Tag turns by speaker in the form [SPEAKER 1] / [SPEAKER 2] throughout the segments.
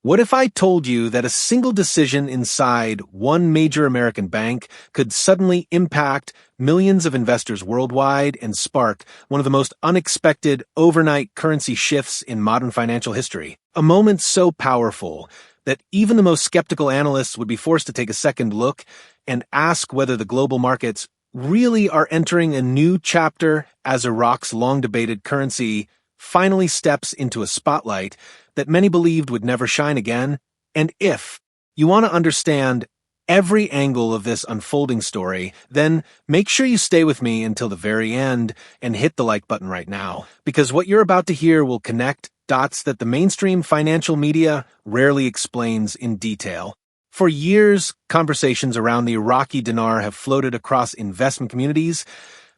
[SPEAKER 1] What if I told you that a single decision inside one major American bank could suddenly impact millions of investors worldwide and spark one of the most unexpected overnight currency shifts in modern financial history? A moment so powerful that even the most skeptical analysts would be forced to take a second look and ask whether the global markets really are entering a new chapter as Iraq's long-debated currency finally steps into a spotlight that many believed would never shine again. And if you want to understand every angle of this unfolding story, then make sure you stay with me until the very end and hit the like button right now, because what you're about to hear will connect dots that the mainstream financial media rarely explains in detail. For years, conversations around the Iraqi dinar have floated across investment communities,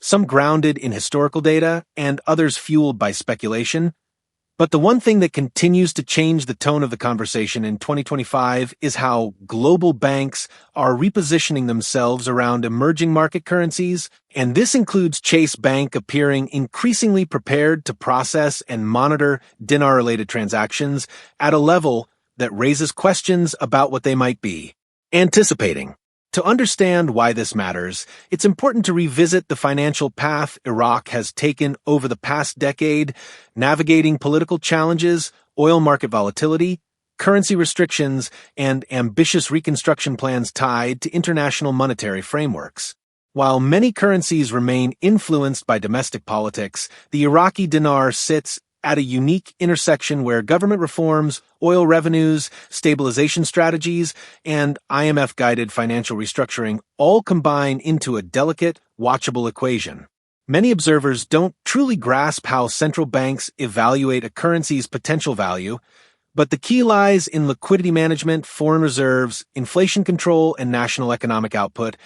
[SPEAKER 1] some grounded in historical data and others fueled by speculation. But the one thing that continues to change the tone of the conversation in 2025 is how global banks are repositioning themselves around emerging market currencies, and this includes Chase Bank appearing increasingly prepared to process and monitor dinar-related transactions at a level that raises questions about what they might be. Anticipating. To understand why this matters, it's important to revisit the financial path Iraq has taken over the past decade, navigating political challenges, oil market volatility, currency restrictions, and ambitious reconstruction plans tied to international monetary frameworks. While many currencies remain influenced by domestic politics, the Iraqi dinar sits at a unique intersection where government reforms, oil revenues, stabilization strategies, and IMF-guided financial restructuring all combine into a delicate, watchable equation. Many observers don't truly grasp how central banks evaluate a currency's potential value, but the key lies in liquidity management, foreign reserves, inflation control, and national economic output,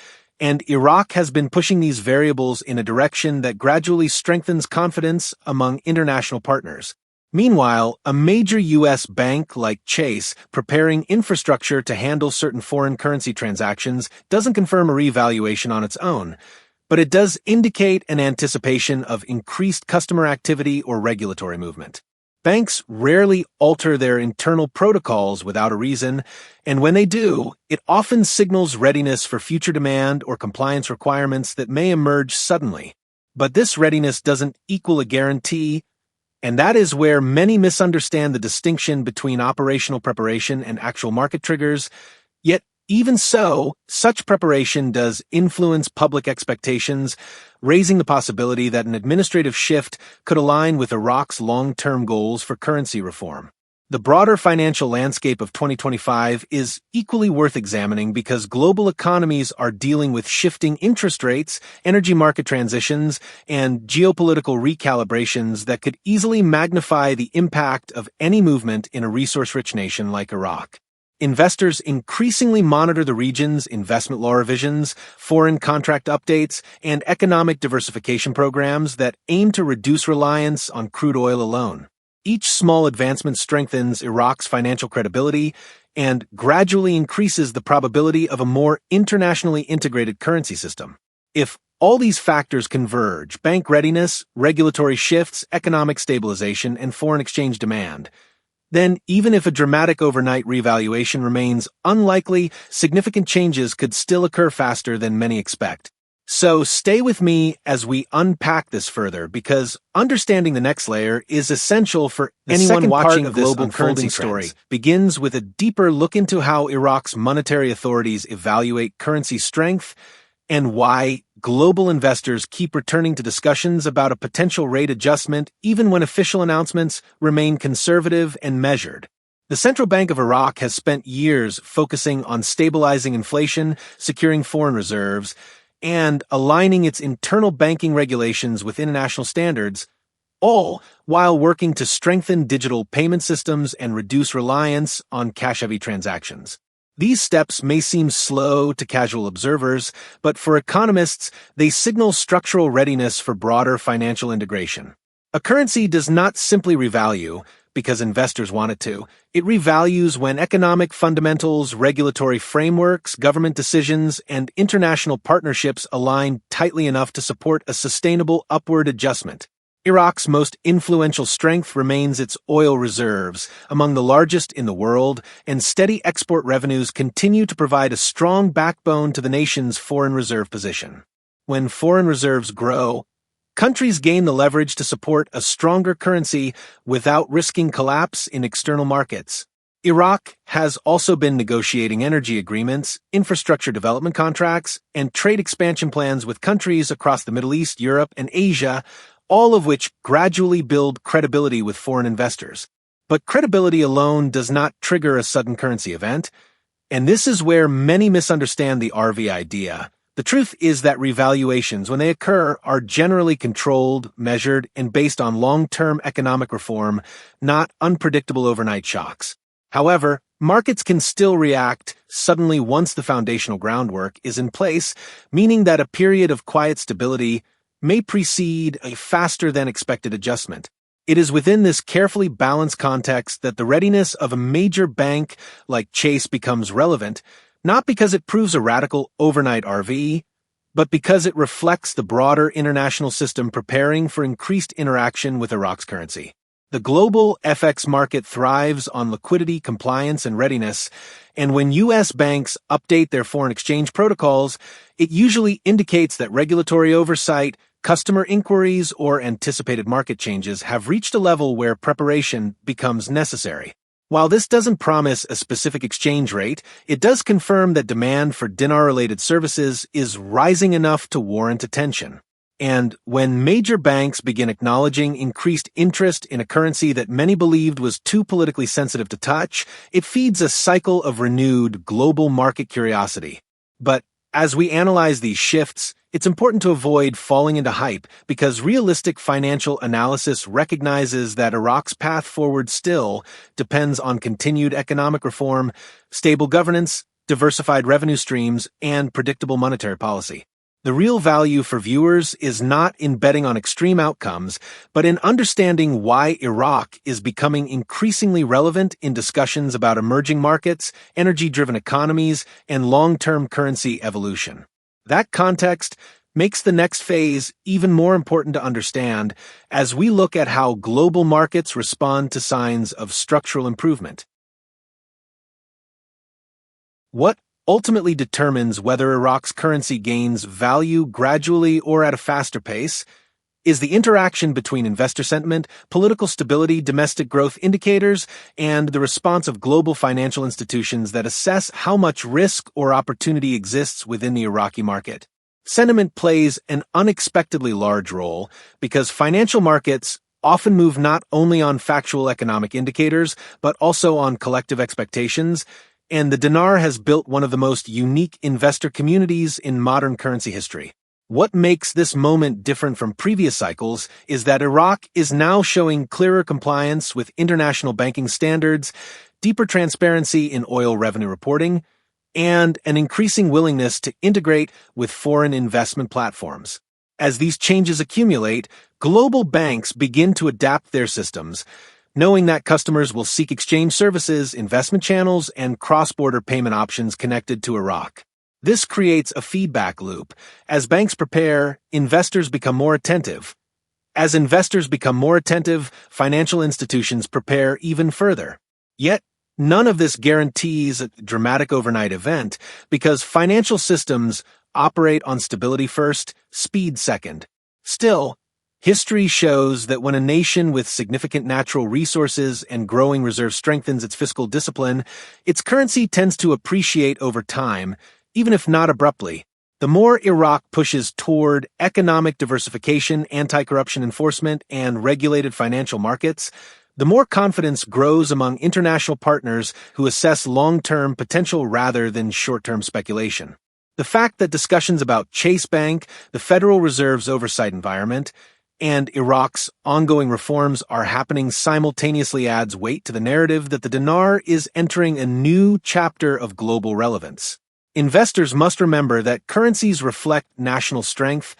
[SPEAKER 1] and Iraq has been pushing these variables in a direction that gradually strengthens confidence among international partners. Meanwhile, a major U.S. bank like Chase preparing infrastructure to handle certain foreign currency transactions doesn't confirm a revaluation on its own, but it does indicate an anticipation of increased customer activity or regulatory movement. Banks rarely alter their internal protocols without a reason, and when they do, it often signals readiness for future demand or compliance requirements that may emerge suddenly. But this readiness doesn't equal a guarantee, and that is where many misunderstand the distinction between operational preparation and actual market triggers. Yet, even so, such preparation does influence public expectations, raising the possibility that an administrative shift could align with Iraq's long-term goals for currency reform. The broader financial landscape of 2025 is equally worth examining because global economies are dealing with shifting interest rates, energy market transitions, and geopolitical recalibrations that could easily magnify the impact of any movement in a resource-rich nation like Iraq. Investors increasingly monitor the region's investment law revisions, foreign contract updates, and economic diversification programs that aim to reduce reliance on crude oil alone. Each small advancement strengthens Iraq's financial credibility and gradually increases the probability of a more internationally integrated currency system. If all these factors converge, bank readiness, regulatory shifts, economic stabilization, and foreign exchange demand, then even if a dramatic overnight revaluation remains unlikely, significant changes could still occur faster than many expect. So stay with me as we unpack this further, because understanding the next layer is essential for anyone watching a global unfolding story. Begins with a deeper look into how Iraq's monetary authorities evaluate currency strength and why global investors keep returning to discussions about a potential rate adjustment even when official announcements remain conservative and measured. The Central Bank of Iraq has spent years focusing on stabilizing inflation, securing foreign reserves, and aligning its internal banking regulations with international standards, all while working to strengthen digital payment systems and reduce reliance on cash-heavy transactions. These steps may seem slow to casual observers, but for economists, they signal structural readiness for broader financial integration. A currency does not simply revalue because investors want it to. It revalues when economic fundamentals, regulatory frameworks, government decisions, and international partnerships align tightly enough to support a sustainable upward adjustment. Iraq's most influential strength remains its oil reserves, among the largest in the world, and steady export revenues continue to provide a strong backbone to the nation's foreign reserve position. When foreign reserves grow, countries gain the leverage to support a stronger currency without risking collapse in external markets. Iraq has also been negotiating energy agreements, infrastructure development contracts, and trade expansion plans with countries across the Middle East, Europe, and Asia, all of which gradually build credibility with foreign investors. But credibility alone does not trigger a sudden currency event, and this is where many misunderstand the RV idea. The truth is that revaluations, when they occur, are generally controlled, measured, and based on long-term economic reform, not unpredictable overnight shocks. However, markets can still react suddenly once the foundational groundwork is in place, meaning that a period of quiet stability may precede a faster-than-expected adjustment. It is within this carefully balanced context that the readiness of a major bank like Chase becomes relevant, not because it proves a radical overnight RV, but because it reflects the broader international system preparing for increased interaction with Iraq's currency. The global FX market thrives on liquidity, compliance, and readiness, and when U.S. banks update their foreign exchange protocols, it usually indicates that regulatory oversight, customer inquiries, or anticipated market changes have reached a level where preparation becomes necessary. While this doesn't promise a specific exchange rate, it does confirm that demand for dinar-related services is rising enough to warrant attention. And when major banks begin acknowledging increased interest in a currency that many believed was too politically sensitive to touch, it feeds a cycle of renewed global market curiosity. But as we analyze these shifts, it's important to avoid falling into hype because realistic financial analysis recognizes that Iraq's path forward still depends on continued economic reform, stable governance, diversified revenue streams, and predictable monetary policy. The real value for viewers is not in betting on extreme outcomes, but in understanding why Iraq is becoming increasingly relevant in discussions about emerging markets, energy-driven economies, and long-term currency evolution. That context makes the next phase even more important to understand as we look at how global markets respond to signs of structural improvement. What ultimately determines whether Iraq's currency gains value gradually or at a faster pace is the interaction between investor sentiment, political stability, domestic growth indicators, and the response of global financial institutions that assess how much risk or opportunity exists within the Iraqi market. Sentiment plays an unexpectedly large role because financial markets often move not only on factual economic indicators, but also on collective expectations, and the dinar has built one of the most unique investor communities in modern currency history. What makes this moment different from previous cycles is that Iraq is now showing clearer compliance with international banking standards, deeper transparency in oil revenue reporting, and an increasing willingness to integrate with foreign investment platforms. As these changes accumulate, global banks begin to adapt their systems, knowing that customers will seek exchange services, investment channels, and cross-border payment options connected to Iraq. This creates a feedback loop. As banks prepare, investors become more attentive. As investors become more attentive, financial institutions prepare even further. Yet, none of this guarantees a dramatic overnight event because financial systems operate on stability first, speed second. Still, history shows that when a nation with significant natural resources and growing reserves strengthens its fiscal discipline, its currency tends to appreciate over time, even if not abruptly. The more Iraq pushes toward economic diversification, anti-corruption enforcement, and regulated financial markets, the more confidence grows among international partners who assess long-term potential rather than short-term speculation. The fact that discussions about Chase Bank, the Federal Reserve's oversight environment, and Iraq's ongoing reforms are happening simultaneously adds weight to the narrative that the dinar is entering a new chapter of global relevance. Investors must remember that currencies reflect national strength,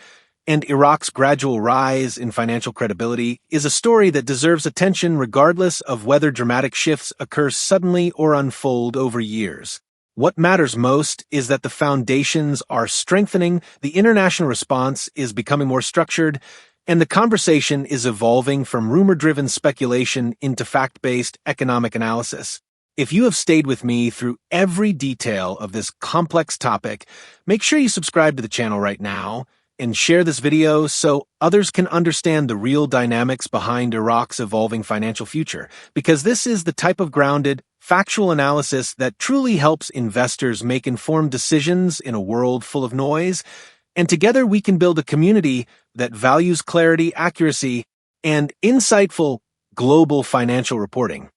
[SPEAKER 1] and Iraq's gradual rise in financial credibility is a story that deserves attention regardless of whether dramatic shifts occur suddenly or unfold over years. What matters most is that the foundations are strengthening, the international response is becoming more structured, And the conversation is evolving from rumor-driven speculation into fact-based economic analysis. If you have stayed with me through every detail of this complex topic, make sure you subscribe to the channel right now and share this video so others can understand the real dynamics behind Iraq's evolving financial future, because this is the type of grounded, factual analysis that truly helps investors make informed decisions in a world full of noise, and together we can build a community that values clarity, accuracy, and insightful global financial reporting.